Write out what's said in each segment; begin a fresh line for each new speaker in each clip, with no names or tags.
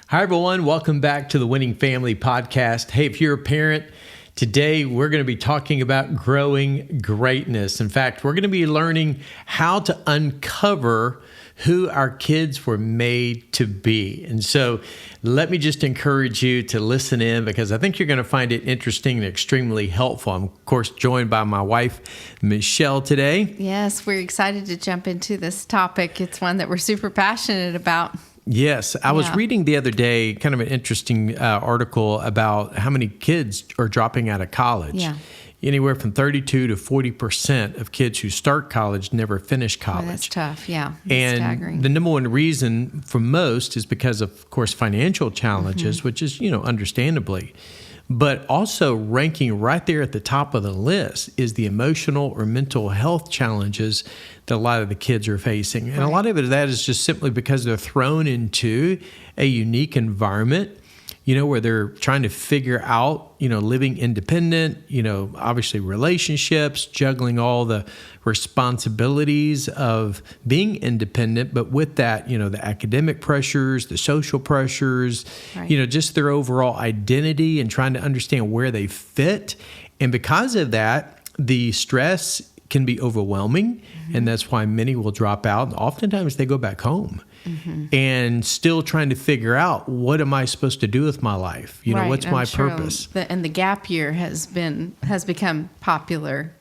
Hi, everyone. Welcome back to the Winning Family Podcast. Hey, if you're a parent, today we're going to be talking about growing greatness. In fact, we're going to be learning how to uncover who our kids were made to be. And so let me just encourage you to listen in because I think you're going to find it interesting and extremely helpful. I'm, of course, joined by my wife, Michelle, today.
Yes, we're excited to jump into this topic. It's one that we're super passionate about.
Yes. I was reading the other day kind of an interesting article about how many kids are dropping out of college.
Yeah.
Anywhere from 32 to 40% of kids who start college never finish college.
Oh, that's tough. Yeah. That's
and
staggering.
The number one reason for most is because of course, financial challenges, which is, understandably. But also ranking right there at the top of the list is the emotional or mental health challenges that a lot of the kids are facing. And a lot of that is just simply because they're thrown into a unique environment, where they're trying to figure out, living independent, obviously relationships, juggling all the responsibilities of being independent. But with that, the academic pressures, the social pressures, just their overall identity and trying to understand where they fit. And because of that, the stress can be overwhelming. And that's why many will drop out. And oftentimes they go back home. And still trying to figure out, what am I supposed to do with my life? What's my purpose?
And the gap year has become popular.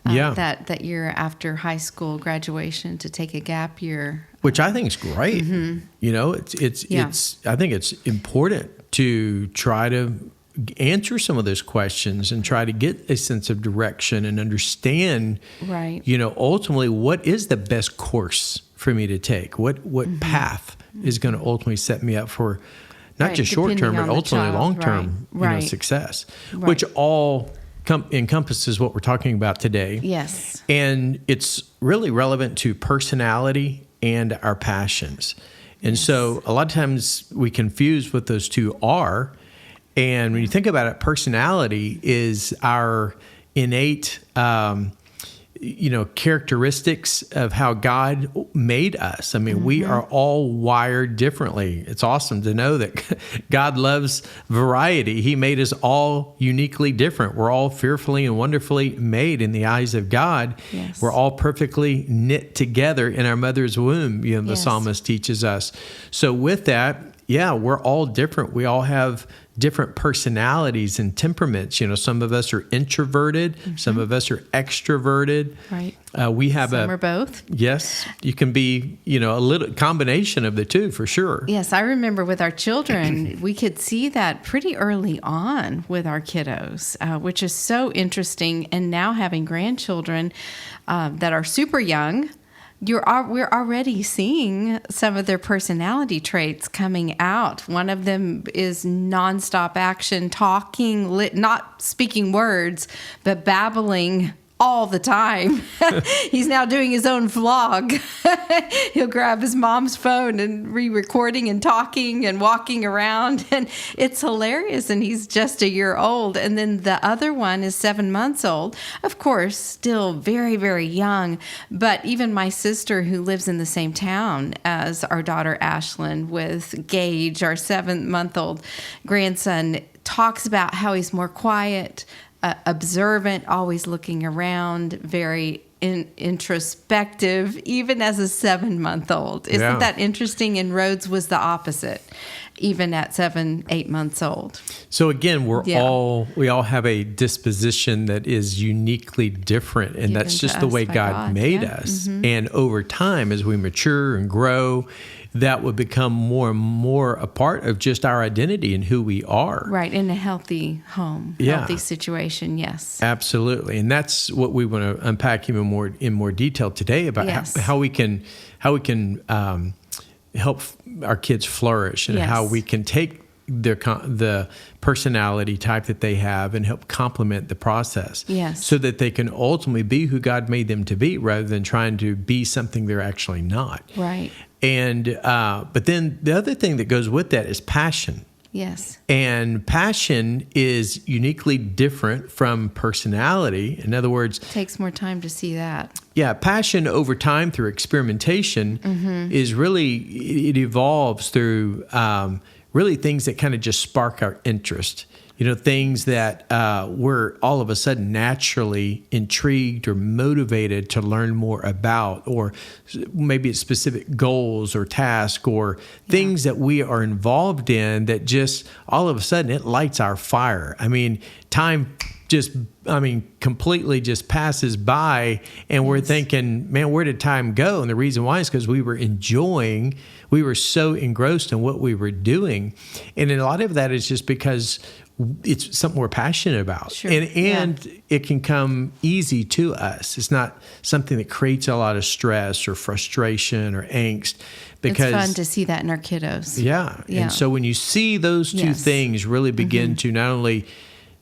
That year after high school graduation to take a gap year,
which I think is great. It's I think it's important to try to answer some of those questions and try to get a sense of direction and understand, ultimately what is the best course for me to take? What path is going to ultimately set me up for not just short-term, but ultimately long-term success, which all encompasses what we're talking about today.
Yes.
And it's really relevant to personality and our passions. And so a lot of times we confuse what those two are. And when you think about it, personality is our innate, characteristics of how God made us. I mean, we are all wired differently. It's awesome to know that God loves variety. He made us all uniquely different. We're all fearfully and wonderfully made in the eyes of God.
Yes.
We're all perfectly knit together in our mother's womb, the psalmist teaches us. So with that, we're all different. We all have different personalities and temperaments. Some of us are introverted. Some of us are extroverted.
Right.
We have
some are both.
Yes. You can be, a little combination of the two for sure.
Yes. I remember with our children, we could see that pretty early on with our kiddos, which is so interesting. And now having grandchildren that are super young, we're already seeing some of their personality traits coming out. One of them is nonstop action, talking, not speaking words, but babbling all the time. He's now doing his own vlog. He'll grab his mom's phone and re-recording and talking and walking around. And it's hilarious. And he's just a year old. And then the other one is 7 months old. Of course, still very, very young. But even my sister, who lives in the same town as our daughter Ashlyn, with Gage, our 7-month-old grandson, talks about how he's more quiet, observant, always looking around, very introspective, even as a 7-month-old. Isn't that interesting? And Rhodes was the opposite, even at 8 months old.
So again, we all have a disposition that is uniquely different, and that's just the way God made us. And over time, as we mature and grow, that would become more and more a part of just our identity and who we are.
Right, in a healthy home, healthy situation, yes.
Absolutely, and that's what we want to unpack even more in more detail today about how we can help our kids flourish and how we can take the personality type that they have and help complement the process.
Yes.
So that they can ultimately be who God made them to be rather than trying to be something they're actually not.
Right.
And but then the other thing that goes with that is passion.
Yes.
And passion is uniquely different from personality. In other words,
it takes more time to see that.
Yeah, passion over time through experimentation is really, it evolves through really things that kind of just spark our interest. Things that we're all of a sudden naturally intrigued or motivated to learn more about, or maybe it's specific goals or tasks or things that we are involved in that just all of a sudden it lights our fire. Time completely just passes by, and we're thinking, man, where did time go? And the reason why is because we were so engrossed in what we were doing. And a lot of that is just because it's something we're passionate about.
Sure.
And it can come easy to us. It's not something that creates a lot of stress or frustration or angst. Because
it's fun to see that in our kiddos.
Yeah. And so when you see those two things really begin to not only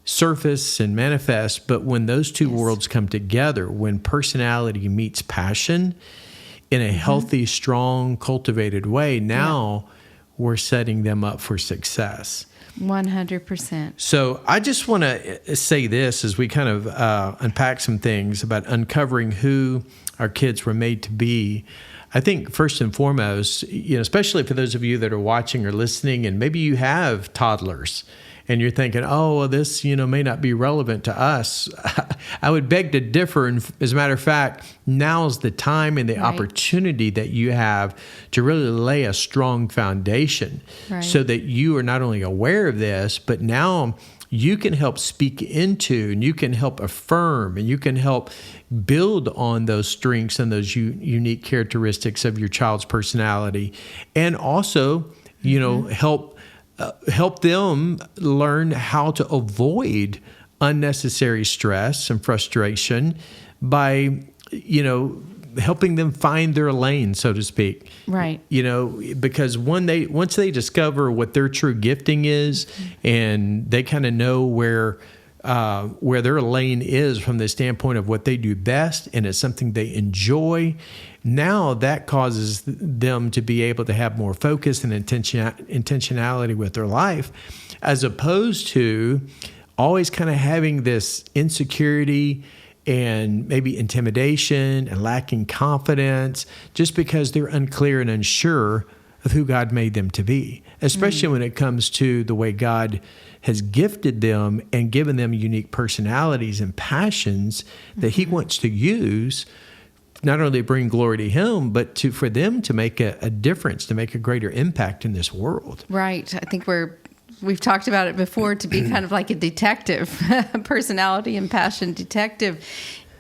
surface and manifest, but when those two worlds come together, when personality meets passion in a healthy, strong, cultivated way, now we're setting them up for success.
100%.
So I just want to say this as we kind of unpack some things about uncovering who our kids were made to be. I think first and foremost, especially for those of you that are watching or listening, and maybe you have toddlers, and you're thinking, oh, well, this, may not be relevant to us. I would beg to differ. And as a matter of fact, now's the time and the opportunity that you have to really lay a strong foundation so that you are not only aware of this, but now you can help speak into, and you can help affirm, and you can help build on those strengths and those unique characteristics of your child's personality. And also, help them learn how to avoid unnecessary stress and frustration by, helping them find their lane, so to speak.
Right.
Because once they discover what their true gifting is, and they kind of know where their lane is from the standpoint of what they do best, and it's something they enjoy, now that causes them to be able to have more focus and intentionality with their life, as opposed to always kind of having this insecurity and maybe intimidation and lacking confidence just because they're unclear and unsure of who God made them to be, especially when it comes to the way God has gifted them and given them unique personalities and passions that He wants to use, not only to bring glory to Him, but for them to make a difference, to make a greater impact in this world.
Right. I think we've talked about it before, to be kind of like a detective, personality and passion detective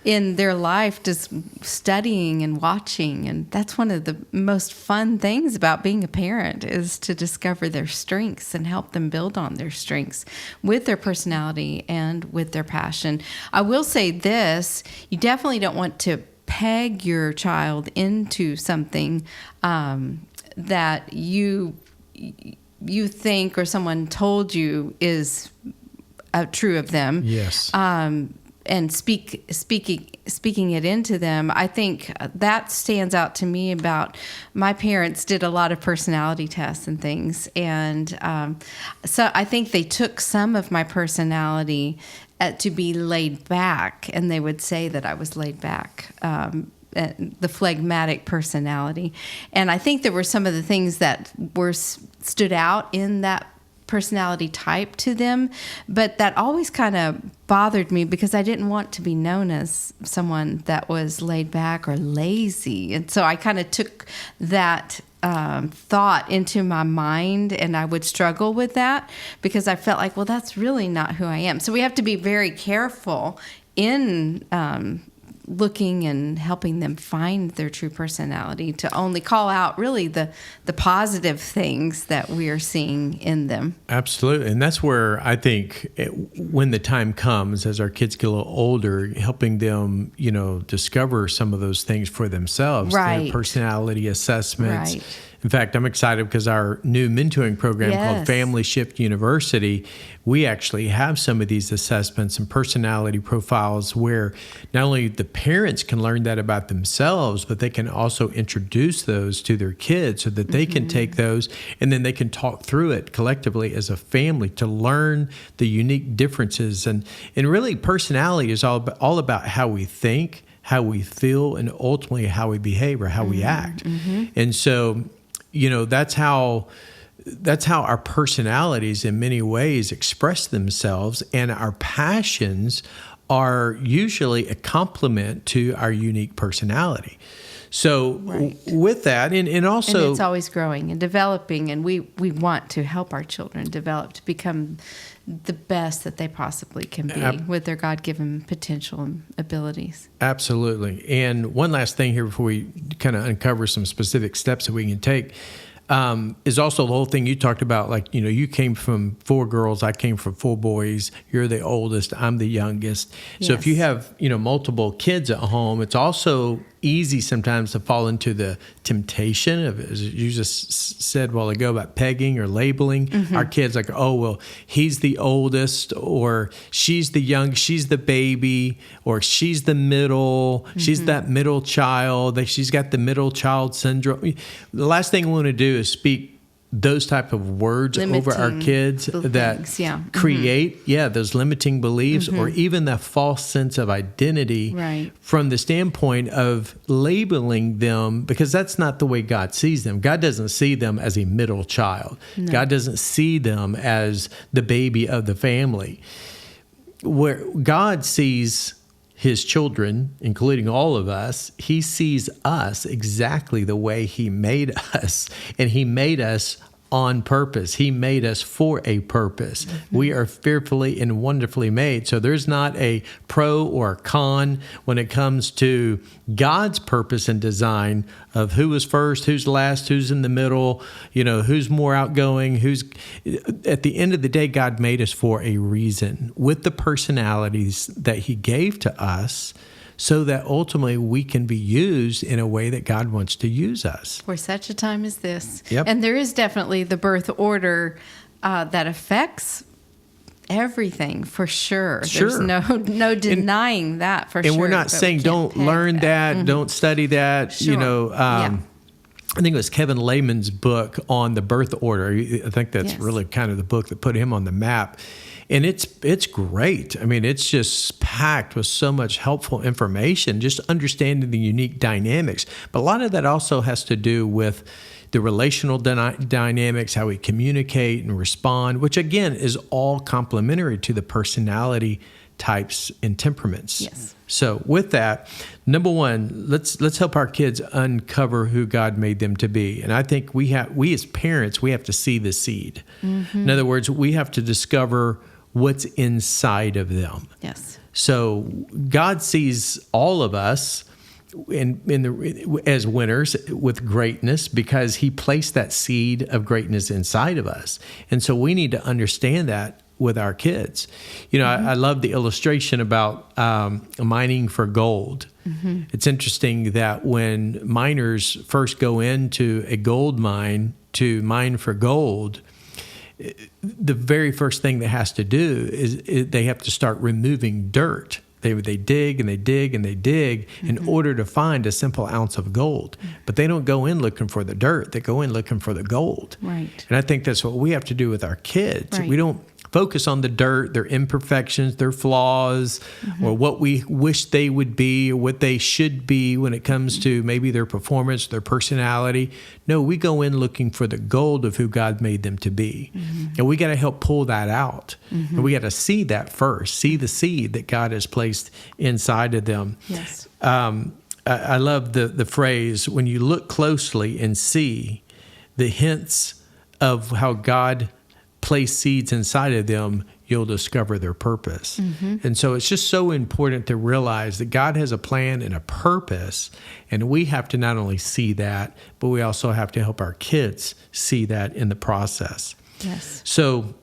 in their life, just studying and watching. And that's one of the most fun things about being a parent, is to discover their strengths and help them build on their strengths with their personality and with their passion. I will say this, you definitely don't want to peg your child into something that you think or someone told you is true of them.
Yes.
And speaking it into them. I think that stands out to me about my parents did a lot of personality tests and things. And so I think they took some of my personality to be laid back, and they would say that I was laid back, the phlegmatic personality. And I think there were some of the things that stood out in that personality type to them, but that always kind of bothered me because I didn't want to be known as someone that was laid back or lazy. And so I kind of took that thought into my mind, and I would struggle with that because I felt like, well, that's really not who I am. So we have to be very careful in looking and helping them find their true personality, to only call out really the positive things that we are seeing in them.
Absolutely. And that's where I think when the time comes, as our kids get a little older, helping them, discover some of those things for themselves, their personality assessments.
Right.
In fact, I'm excited because our new mentoring program called Family Shift University, we actually have some of these assessments and personality profiles where not only the parents can learn that about themselves, but they can also introduce those to their kids so that they can take those and then they can talk through it collectively as a family to learn the unique differences. And really, personality is all about how we think, how we feel, and ultimately how we behave or how we act. And so, that's how that's how our personalities in many ways express themselves, and our passions are usually a complement to our unique personality. So with that, and also...
And it's always growing and developing, and we want to help our children develop to become the best that they possibly can be with their God-given potential and abilities.
Absolutely. And one last thing here before we kind of uncover some specific steps that we can take is also the whole thing you talked about, like, you came from 4 girls, I came from 4 boys, you're the oldest, I'm the youngest. So if you have, multiple kids at home, it's also easy sometimes to fall into the temptation of, as you just said a while ago, about pegging or labeling our kids, like, oh, well, he's the oldest, or she's the baby, or she's the middle, she's that middle child, she's got the middle child syndrome. The last thing we want to do is speak those type of words over our kids that create, those limiting beliefs, or even that false sense of identity from the standpoint of labeling them, because that's not the way God sees them. God doesn't see them as a middle child. No. God doesn't see them as the baby of the family. Where God sees his children, including all of us, he sees us exactly the way he made us, and he made us on purpose. He made us for a purpose. We are fearfully and wonderfully made. So there's not a pro or a con when it comes to God's purpose and design of who is first, who's last, who's in the middle, who's more outgoing, at the end of the day, God made us for a reason with the personalities that he gave to us, so that ultimately we can be used in a way that God wants to use us.
For such a time as this.
Yep.
And there is definitely the birth order that affects everything, for sure. There's no denying that, for sure.
And we're not saying don't learn that, don't study that.
Sure.
I think it was Kevin Lehman's book on the birth order. I think that's really kind of the book that put him on the map. And it's great. I mean, it's just packed with so much helpful information, just understanding the unique dynamics. But a lot of that also has to do with the relational dynamics, how we communicate and respond, which again is all complementary to the personality types and temperaments.
Yes.
So with that, number one, let's help our kids uncover who God made them to be. And I think we as parents, we have to see the seed. In other words, we have to discover what's inside of them.
Yes.
So God sees all of us as winners with greatness, because he placed that seed of greatness inside of us. And so we need to understand that with our kids. I love the illustration about mining for gold. It's interesting that when miners first go into a gold mine to mine for gold, the very first thing they has to do is they have to start removing dirt. They dig and they dig and they dig in order to find a simple ounce of gold. But they don't go in looking for the dirt. They go in looking for the gold.
Right.
And I think that's what we have to do with our kids.
Right.
We don't focus on the dirt, their imperfections, their flaws, or what we wish they would be or what they should be when it comes to maybe their performance, their personality. No, we go in looking for the gold of who God made them to be. And we got to help pull that out. And we got to see that first, see the seed that God has placed inside of them.
Yes.
I love the phrase, when you look closely and see the hints of how God place seeds inside of them, you'll discover their purpose. And so it's just so important to realize that God has a plan and a purpose, and we have to not only see that, but we also have to help our kids see that in the process.
Yes.
So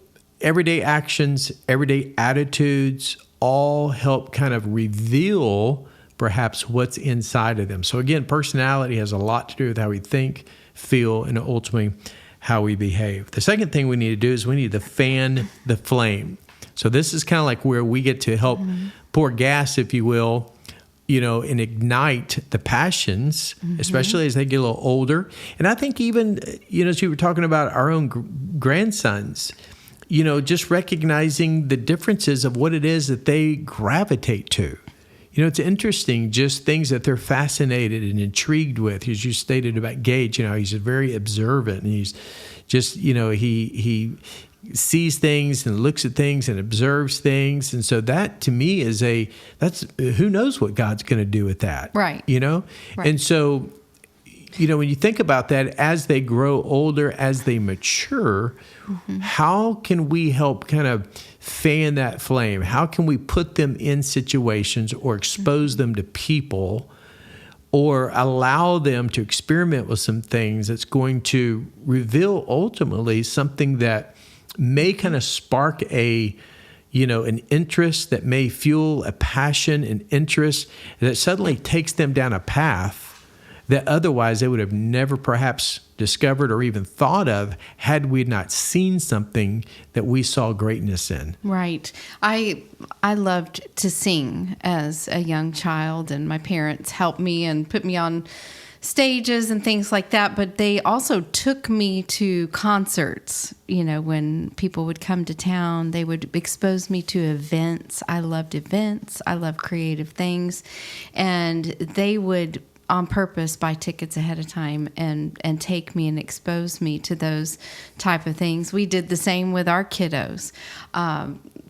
everyday actions, everyday attitudes all help kind of reveal perhaps what's inside of them. So again, personality has a lot to do with how we think, feel, and ultimately how we behave. The second thing we need to do is we need to fan the flame. So this is kind of like where we get to help pour gas, if you will, and ignite the passions, especially as they get a little older. And I think even, as we were talking about our own grandsons, just recognizing the differences of what it is that they gravitate to. It's interesting, just things that they're fascinated and intrigued with. As you stated about Gage, he's very observant, and he's, just, he sees things and looks at things and observes things. And so that to me that's who knows what God's going to do with that.
Right. Right.
And so, when you think about that, as they grow older, as they mature, how can we help kind of fan that flame? How can we put them in situations or expose them to people or allow them to experiment with some things that's going to reveal ultimately something that may kind of spark an interest, that may fuel a passion and interest that suddenly takes them down a path that otherwise they would have never perhaps discovered or even thought of had we not seen something that we saw greatness in.
Right. I loved to sing as a young child, and my parents helped me and put me on stages and things like that, but they also took me to concerts. When people would come to town, they would expose me to events. I loved events. I love creative things. And they would on purpose buy tickets ahead of time and take me and expose me to those type of things. We did the same with our kiddos.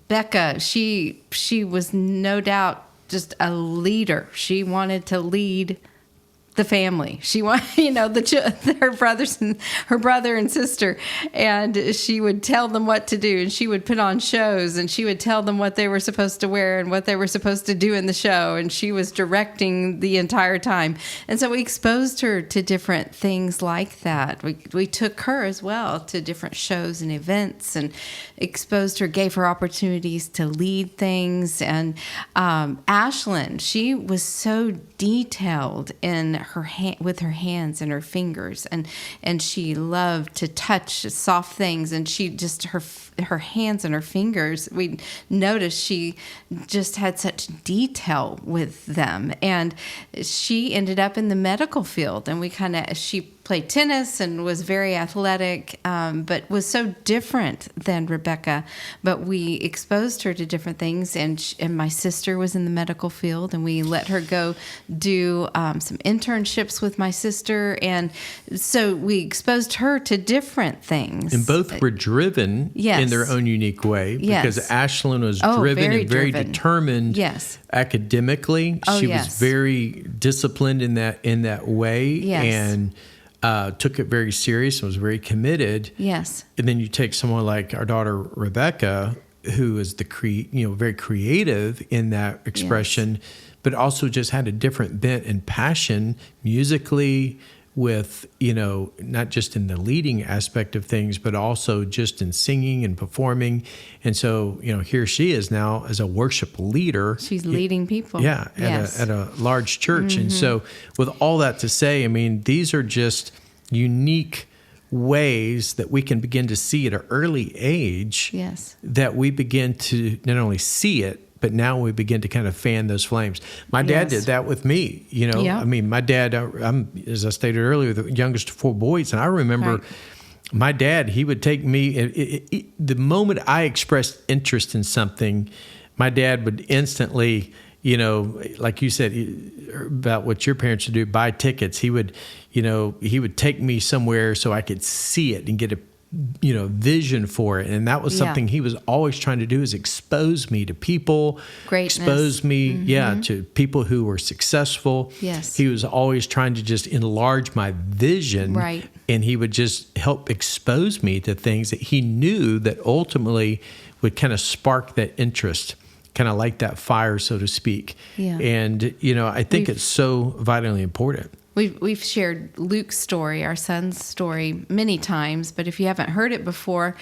Becca, she was no doubt just a leader. She wanted to lead the family. She wanted, her brother and sister, and she would tell them what to do, and she would put on shows, and she would tell them what they were supposed to wear and what they were supposed to do in the show, and she was directing the entire time. And so we exposed her to different things like that. We took her as well to different shows and events and exposed her, gave her opportunities to lead things. And Ashlyn, she was so detailed in with her hands and her fingers, and she loved to touch soft things, and she just her hands and her fingers, we noticed she just had such detail with them, and she ended up in the medical field, and she played tennis and was very athletic, but was so different than Rebecca. But we exposed her to different things, and my sister was in the medical field, and we let her go do some internships with my sister, and so we exposed her to different things.
And both were driven in their own unique way, because Ashlyn was driven and very determined academically. She was very disciplined in that way, and took it very serious and was very committed.
Yes.
And then you take someone like our daughter Rebecca, who is very creative in that expression, but also just had a different bent and passion musically, with, not just in the leading aspect of things, but also just in singing and performing. And so, here she is now as a worship leader.
She's leading people.
Yeah, at a large church. Mm-hmm. And so with all that to say, these are just unique ways that we can begin to see at an early age that we begin to not only see it, but now we begin to kind of fan those flames. My dad did that with me. My dad, I'm, as I stated earlier, the youngest of 4 boys. And I remember my dad, he would take me, the moment I expressed interest in something, my dad would instantly, like you said about what your parents would do, buy tickets. He would take me somewhere so I could see it and get a vision for it. And that was something he was always trying to do, is expose me to people,
greatness.
Expose me, to people who were successful.
Yes.
He was always trying to just enlarge my vision.
Right.
And he would just help expose me to things that he knew that ultimately would kind of spark that interest, kind of like that fire, so to speak.
Yeah.
And, I think it's so vitally important.
We've shared Luke's story, our son's story, many times, but if you haven't heard it before,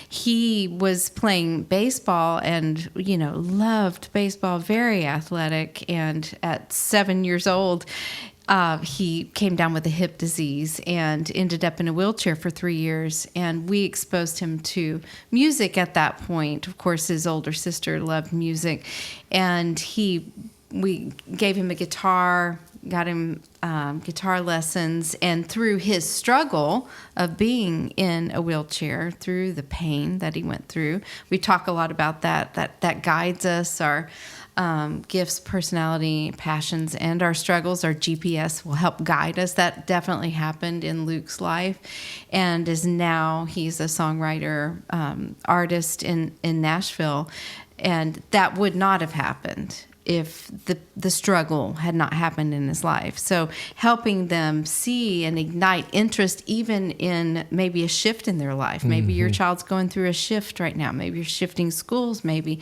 he was playing baseball and, loved baseball, very athletic, and at 7 years old, he came down with a hip disease and ended up in a wheelchair for 3 years, and we exposed him to music at that point. Of course, his older sister loved music, and we gave him a guitar, got him guitar lessons, and through his struggle of being in a wheelchair, through the pain that he went through, we talk a lot about that guides us, our gifts, personality, passions, and our struggles. Our GPS will help guide us. That definitely happened in Luke's life, and is now he's a songwriter, artist in Nashville, and that would not have happened if the struggle had not happened in his life. So helping them see and ignite interest even in maybe a shift in their life. Maybe your child's going through a shift right now. Maybe you're shifting schools, maybe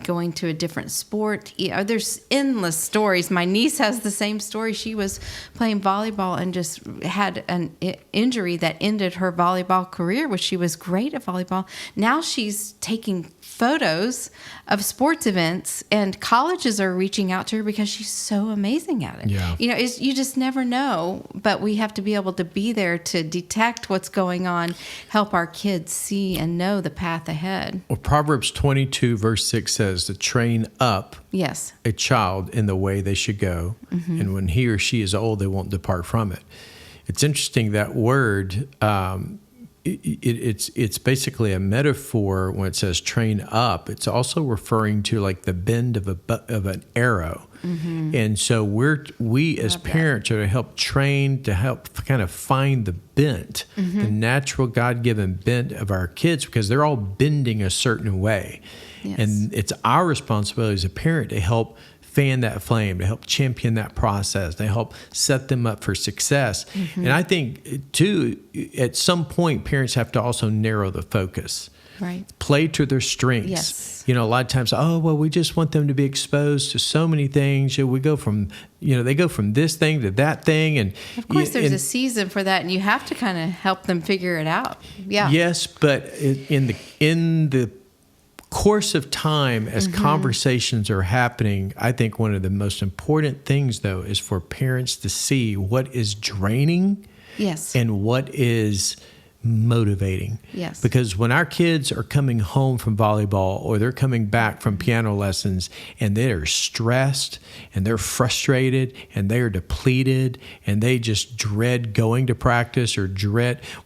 going to a different sport. There's endless stories. My niece has the same story. She was playing volleyball and just had an injury that ended her volleyball career, which she was great at volleyball. Now she's taking photos of sports events, and colleges are reaching out to her because she's so amazing at it.
Yeah.
You just never know, but we have to be able to be there to detect what's going on, help our kids see and know the path ahead.
Well, Proverbs 22 verse 6 says to train up
Yes.
a child in the way they should go, and when he or she is old, they won't depart from it. It's interesting, that word, it's basically a metaphor when it says train up. It's also referring to like the bend of an arrow. And so we as parents are to help train, to help kind of find the bent, the natural God-given bent of our kids, because they're all bending a certain way.
Yes.
And it's our responsibility as a parent to help fan that flame, to help champion that process, to help set them up for success. And I think, too, at some point, parents have to also narrow the focus.
Right.
Play to their strengths.
Yes.
A lot of times, we just want them to be exposed to so many things. We go from, they go from this thing to that thing. And
of course, there's a season for that, and you have to kind of help them figure it out. Yeah.
Yes, but in the course of time, as conversations are happening, I think one of the most important things, though, is for parents to see what is draining,
Yes.
and what is motivating.
Yes.
Because when our kids are coming home from volleyball, or they're coming back from piano lessons, and they're stressed and they're frustrated and they're depleted and they just dread going to practice, or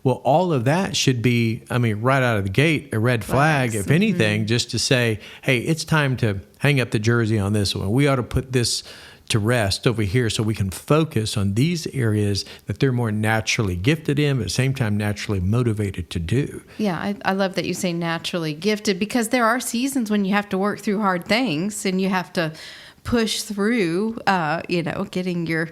all of that should be, right out of the gate, a red flag, if anything, just to say, hey, it's time to hang up the jersey on this one. We ought to put this to rest over here so we can focus on these areas that they're more naturally gifted in, but at the same time naturally motivated to do.
Yeah, I love that you say naturally gifted, because there are seasons when you have to work through hard things and you have to push through, getting your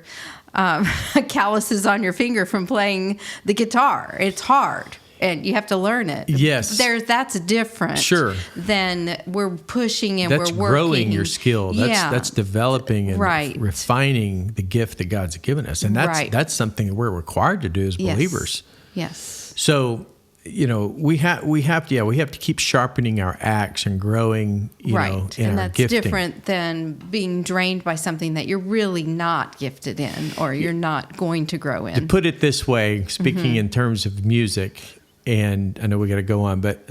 calluses on your finger from playing the guitar. It's hard. And you have to learn it.
Yes.
That's different.
Sure.
Than we're pushing and
that's
we're working.
Growing your skill. That's developing and
right.
refining the gift that God's given us. And that's something that we're required to do as believers.
Yes.
So, we have to keep sharpening our axe and growing, in
and
our
that's
gifting.
Different than being drained by something that you're really not gifted in, or you're not going to grow in.
To put it this way, speaking in terms of music, and I know we got to go on, but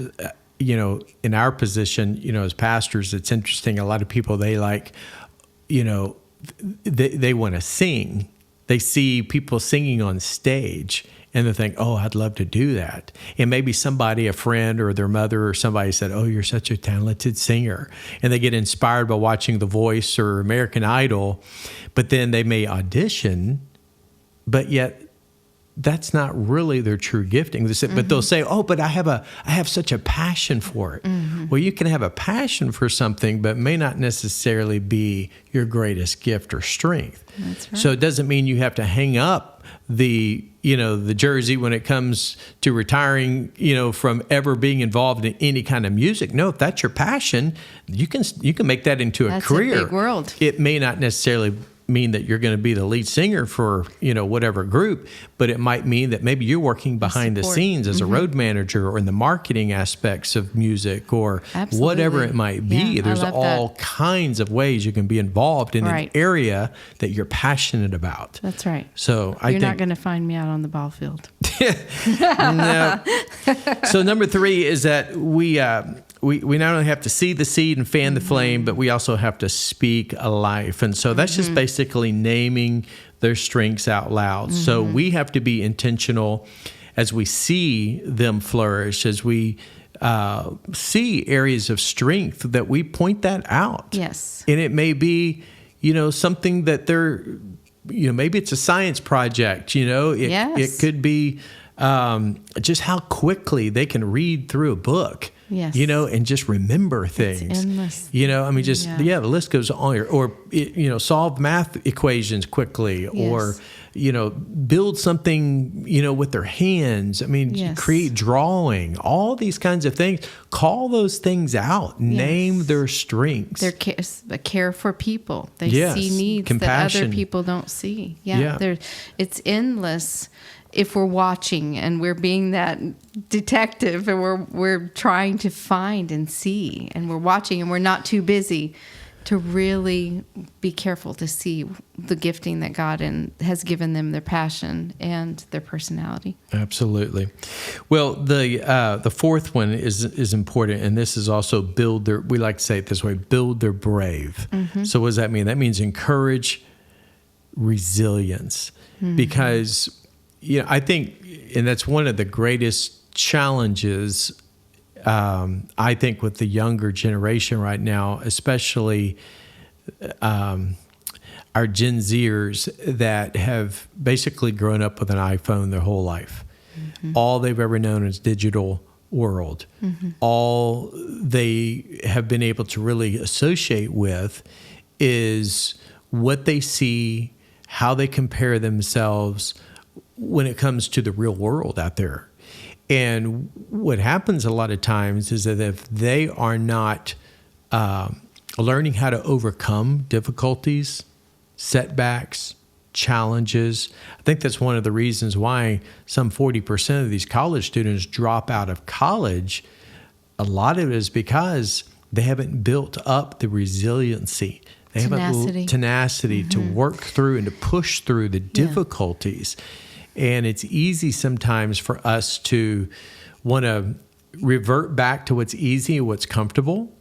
in our position, as pastors, it's interesting. A lot of people, they like, they want to sing. They see people singing on stage, and they think, oh, I'd love to do that. And maybe somebody, a friend or their mother or somebody said, oh, you're such a talented singer. And they get inspired by watching The Voice or American Idol, but then they may audition, but yet that's not really their true gifting. But they'll say, oh, but I have such a passion for it. Well, you can have a passion for something, but may not necessarily be your greatest gift or strength.
That's right.
So it doesn't mean you have to hang up the jersey when it comes to retiring, from ever being involved in any kind of music. No, if that's your passion, you can make that into a career.
That's a big world.
It may not necessarily mean that you're going to be the lead singer for, whatever group, but it might mean that maybe you're working behind the scenes as a road manager, or in the marketing aspects of music, or whatever it might be.
Yeah,
There's all kinds of ways you can be involved in an area that you're passionate about.
That's right.
So
you're not going to find me out on the ball field.
No. So number 3 is that we not only have to see the seed and fan the flame, but we also have to speak a life. And so that's just basically naming their strengths out loud. So we have to be intentional as we see them flourish, as we see areas of strength, that we point that out.
Yes.
And it may be, something that they're, maybe it's a science project, it could be just how quickly they can read through a book.
Yes.
And just remember things.
It's endless.
The list goes on. Or solve math equations quickly, or, build something, with their hands. Create drawing, all these kinds of things. Call those things out. Name their strengths.
Their care for people. They see needs
compassion.
that other people don't see. It's endless. If we're watching and we're being that detective and we're trying to find and see, and we're watching and we're not too busy to really be careful to see the gifting that God has given them, their passion and their personality.
Absolutely. Well, the fourth one is important, and this is also we like to say it this way, build their brave. So what does that mean? That means encourage resilience, because I think, and that's one of the greatest challenges, I think, with the younger generation right now, especially our Gen Zers that have basically grown up with an iPhone their whole life. All they've ever known is digital world. All they have been able to really associate with is what they see, how they compare themselves when it comes to the real world out there. And what happens a lot of times is that if they are not learning how to overcome difficulties, setbacks, challenges, I think that's one of the reasons why some 40% of these college students drop out of college. A lot of it is because they haven't built up the resiliency. They haven't tenacity to work through and to push through the difficulties. And it's easy sometimes for us to want to revert back to what's easy and what's comfortable.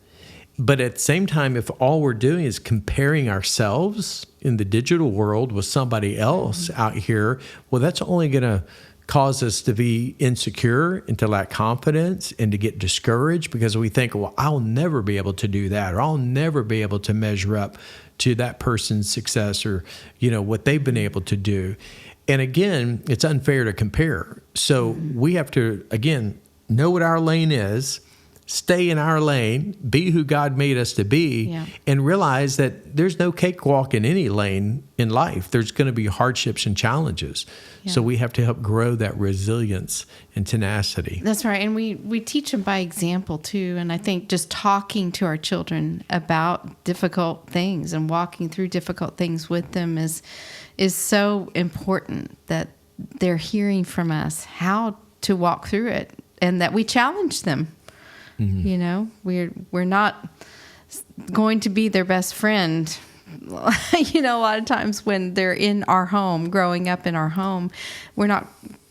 But at the same time, if all we're doing is comparing ourselves in the digital world with somebody else out here, well, that's only going to cause us to be insecure and to lack confidence and to get discouraged, because we think, well, I'll never be able to do that, or I'll never be able to measure up to that person's success, or, what they've been able to do. And again, it's unfair to compare. So we have to, again, know what our lane is, stay in our lane, be who God made us to be, and realize that there's no cakewalk in any lane in life. There's going to be hardships and challenges. So we have to help grow that resilience and tenacity.
That's right. And we teach them by example too. And I think just talking to our children about difficult things and walking through difficult things with them is so important, that they're hearing from us how to walk through it, and that we challenge them. We're not going to be their best friend. A lot of times when they're in our home, growing up in our home,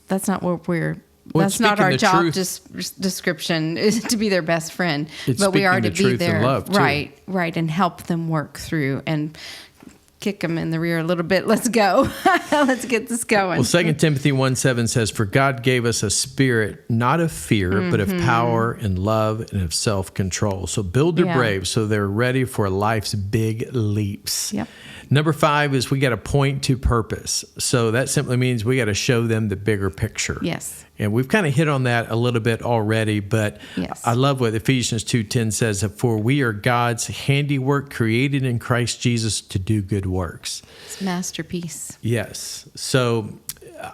that's not what that's not our job description, is to be their best friend. But we are to be there, right, and help them work through and kick them in the rear a little bit. Let's go. Let's get this going.
Well, 2 Timothy 1:7 says, "For God gave us a spirit, not of fear, but of power and love and of self-control." So build their brave so they're ready for life's big leaps.
Yep.
Number 5 is we got to point to purpose. So that simply means we got to show them the bigger picture.
Yes.
And we've kind of hit on that a little bit already, but I love what Ephesians 2:10 says, "For we are God's handiwork, created in Christ Jesus to do good works."
It's masterpiece.
Yes. So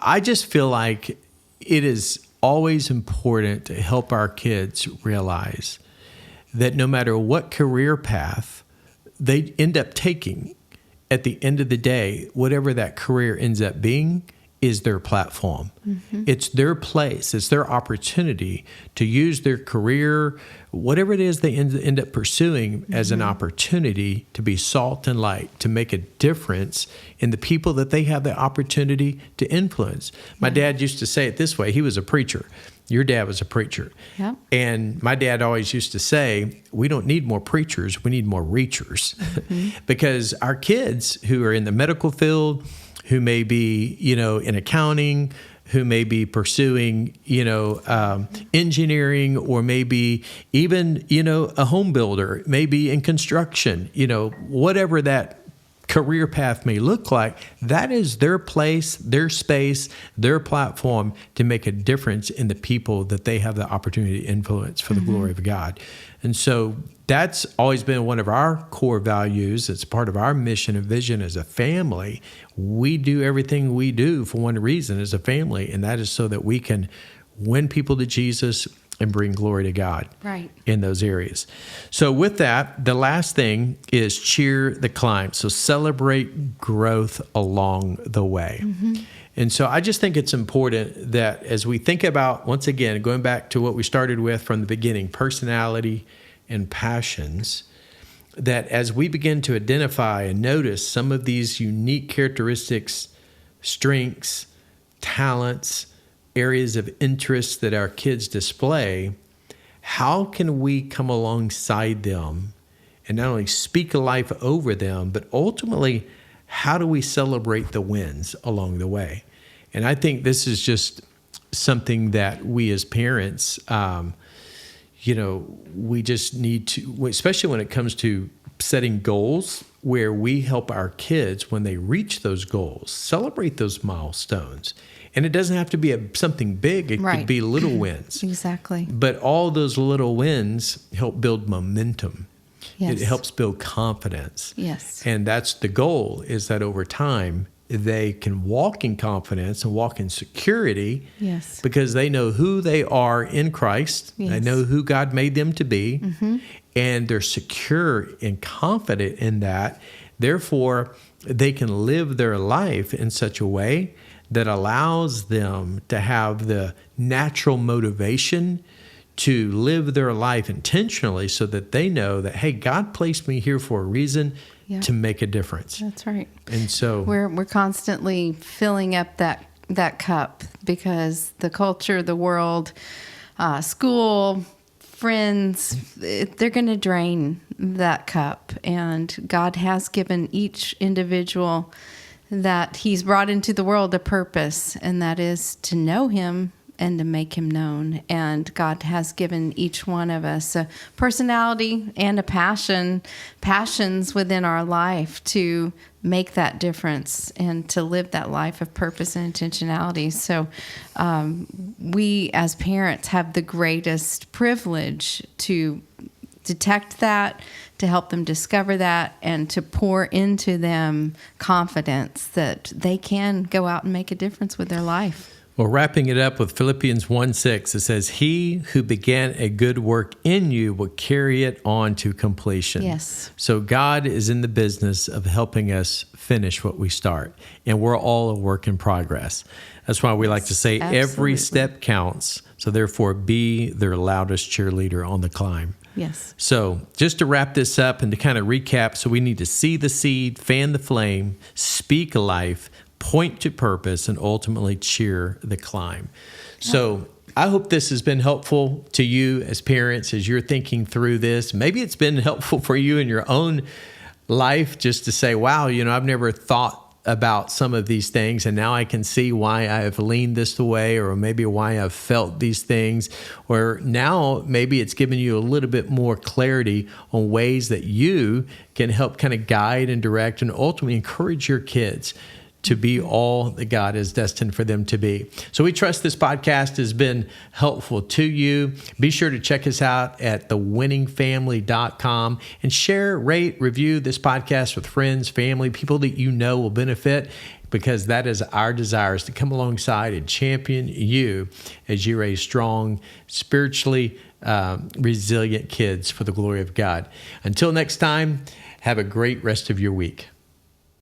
I just feel like it is always important to help our kids realize that no matter what career path they end up taking, at the end of the day, whatever that career ends up being is their platform. It's their place. It's their opportunity to use their career, whatever it is they end up pursuing, as an opportunity to be salt and light, to make a difference in the people that they have the opportunity to influence. My dad used to say it this way. He was a preacher. Your dad was a preacher.
Yep.
And my dad always used to say, we don't need more preachers, we need more reachers. Because our kids who are in the medical field, who may be, in accounting, who may be pursuing, engineering, or maybe even, a home builder, maybe in construction, whatever that career path may look like, that is their place, their space, their platform to make a difference in the people that they have the opportunity to influence for the glory of God. And so that's always been one of our core values. It's part of our mission and vision as a family. We do everything we do for one reason as a family, and that is so that we can win people to Jesus and bring glory to God in those areas. So with that, the last thing is cheer the climb. So celebrate growth along the way. And so I just think it's important that as we think about, once again, going back to what we started with from the beginning, personality and passions, that as we begin to identify and notice some of these unique characteristics, strengths, talents, areas of interest that our kids display, how can we come alongside them and not only speak life over them, but ultimately, how do we celebrate the wins along the way? And I think this is just something that we as parents, we just need to, especially when it comes to setting goals, where we help our kids when they reach those goals, celebrate those milestones. And it doesn't have to be something big. It could be little wins.
Exactly.
But all those little wins help build momentum. It helps build confidence.
Yes.
And that's the goal, is that over time, they can walk in confidence and walk in security because they know who they are in Christ. They know who God made them to be. And they're secure and confident in that. Therefore, they can live their life in such a way that allows them to have the natural motivation to live their life intentionally, so that they know that, hey, God placed me here for a reason to make a difference.
That's right.
And so
we're constantly filling up that cup, because the culture, the world, school, friends, they're going to drain that cup. And God has given each individual that He's brought into the world a purpose, and that is to know Him and to make Him known. And God has given each one of us a personality and a passions within our life to make that difference and to live that life of purpose and intentionality. So we as parents have the greatest privilege to detect that, to help them discover that, and to pour into them confidence that they can go out and make a difference with their life.
Well, wrapping it up with Philippians 1:6, it says, "He who began a good work in you will carry it on to completion."
Yes.
So God is in the business of helping us finish what we start, and we're all a work in progress. That's why we like to say every step counts. So therefore, be their loudest cheerleader on the climb.
Yes.
So just to wrap this up and to kind of recap, so we need to see the seed, fan the flame, speak life, point to purpose, and ultimately cheer the climb. So I hope this has been helpful to you as parents as you're thinking through this. Maybe it's been helpful for you in your own life, just to say, wow, I've never thought about some of these things, and now I can see why I have leaned this way, or maybe why I've felt these things, or now maybe it's given you a little bit more clarity on ways that you can help kind of guide and direct and ultimately encourage your kids to be all that God has destined for them to be. So we trust this podcast has been helpful to you. Be sure to check us out at thewinningfamily.com and share, rate, review this podcast with friends, family, people that you know will benefit, because that is our desire, is to come alongside and champion you as you raise strong, spiritually resilient kids for the glory of God. Until next time, have a great rest of your week.